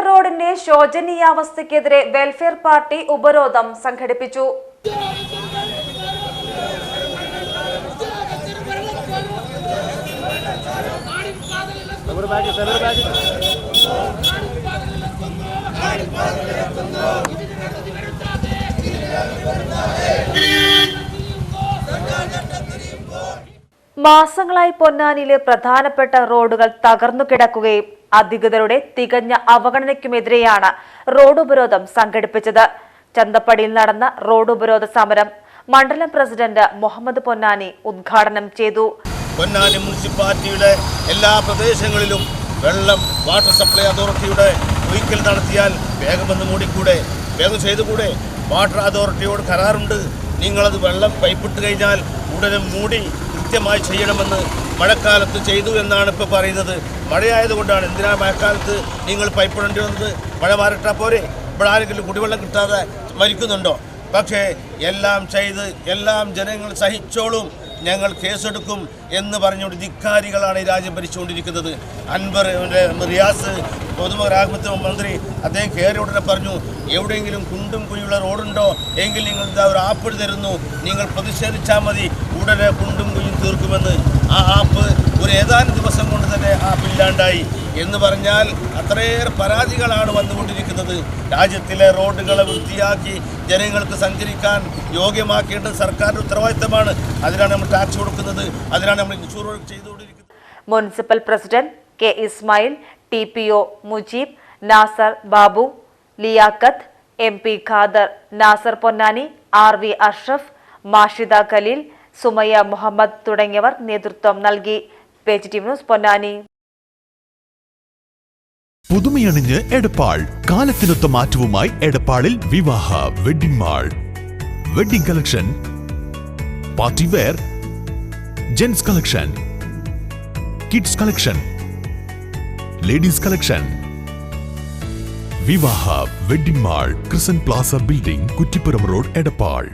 റോഡിന്റെ ശോചനീയാവസ്ഥയ്ക്കെതിരെ welfare party ഉപരോധം സംഘടിപ്പിച്ചു. മാസങ്ങളായി പൊന്നാനിയിലെ പ്രധാനപ്പെട്ട റോഡുകൾ തകർന്നു കിടക്കുകയും അധികൃതരുടെ തികഞ്ഞ അവഗണനയ്ക്കുമെതിരെയാണ് റോഡ് ഉപരോധം സംഘടിപ്പിച്ചത്. ചന്തപ്പടിയിൽ നടന്ന റോഡ് ഉപരോധ സമരം മണ്ഡലം പ്രസിഡന്റ് മുഹമ്മദ് പൊന്നാനി ഉദ്ഘാടനം ചെയ്തു. പൊന്നാനി മുനിസിപ്പാലിറ്റിയുടെ എല്ലാ പ്രദേശങ്ങളിലും വെള്ളം വാട്ടർ സപ്ലൈ അതോറിറ്റിയുടെ ഒഴിക്കൽ നടത്തിയാൽ വേഗമെന്ന് മൂടിക്കൂടെ, വേഗം ചെയ്തുകൂടെ? വാട്ടർ അതോറിറ്റിയോട് കരാറുണ്ട്. നിങ്ങളത് വെള്ളം പൈപ്പിട്ട് കഴിഞ്ഞാൽ ഉടനെ മൂടി കൃത്യമായി ചെയ്യണമെന്ന്. മഴക്കാലത്ത് ചെയ്തു എന്നാണ് ഇപ്പോൾ പറയുന്നത്. മഴയായതുകൊണ്ടാണ്. എന്തിനാണ് മഴക്കാലത്ത് നിങ്ങൾ പൈപ്പിടേണ്ടി വന്നത്? മഴ മാറിട്ടാൽ പോരെ? ഇവിടെ ആരെങ്കിലും കുടിവെള്ളം കിട്ടാതെ മരിക്കുന്നുണ്ടോ? പക്ഷേ എല്ലാം ചെയ്ത് എല്ലാം ജനങ്ങൾ സഹിച്ചോളും, ഞങ്ങൾ കേസെടുക്കും എന്ന് പറഞ്ഞുകൊണ്ട് ധിക്കാരികളാണ് ഈ രാജ്യം ഭരിച്ചുകൊണ്ടിരിക്കുന്നത്. അൻവർ റിയാസ് പൊതുമരാമത്ത് മന്ത്രി അദ്ദേഹം കയറി ഉടനെ പറഞ്ഞു, എവിടെയെങ്കിലും കുണ്ടും കുഴിയുള്ള റോഡുണ്ടോ എങ്കിൽ നിങ്ങൾ ഒരു ആപ്പ് തരുന്നു, നിങ്ങൾ പ്രതിഷേധിച്ചാൽ മതി, ഉടനെ കുണ്ടും കുഴിയും തീർക്കുമെന്ന്. ആ ആപ്പ് ഒരു ഏതാനും ദിവസം കൊണ്ട് തന്നെ ആപ്പ് ഇല്ലാണ്ടായി എന്ന് പറഞ്ഞാൽ അത്രയേറെ പരാതികളാണ് വന്നുകൊണ്ടിരിക്കുന്നത്. രാജ്യത്തിലെ റോഡുകളെ വൃത്തിയാക്കി ജനങ്ങൾക്ക് സഞ്ചരിക്കാൻ യോഗ്യമാക്കേണ്ടത് സർക്കാരിൻ്റെ ഉത്തരവാദിത്തമാണ്. അതിനാണ് നമ്മൾ ടാക്സ് കൊടുക്കുന്നത്, അതിനാണ് നമ്മൾ ഇൻഷുർ ചെയ്തുകൊണ്ടിരിക്കുന്നത്. Municipal president K Ismail, TPO Mujeeb, Nasar Babu, Liyakath, MP Khader, Nasar Ponnani, RV Ashraf, Mashida Khaleel, Sumayya Muhammad തുടങ്ങിയവർ നേതൃത്വം നൽകി. Page TV news Ponnani. പുതുമയണിഞ്ഞ് എടപ്പാൾ, കാലത്തിനൊത്ത മാറ്റവുമായി എടപ്പാളിൽ Vivaha wedding mall. Wedding collection, party wear, gents collection, kids collection, ladies collection. Vivaha wedding mall, ക്രിസൻ plaza building, Kuttippuram road, Edappal.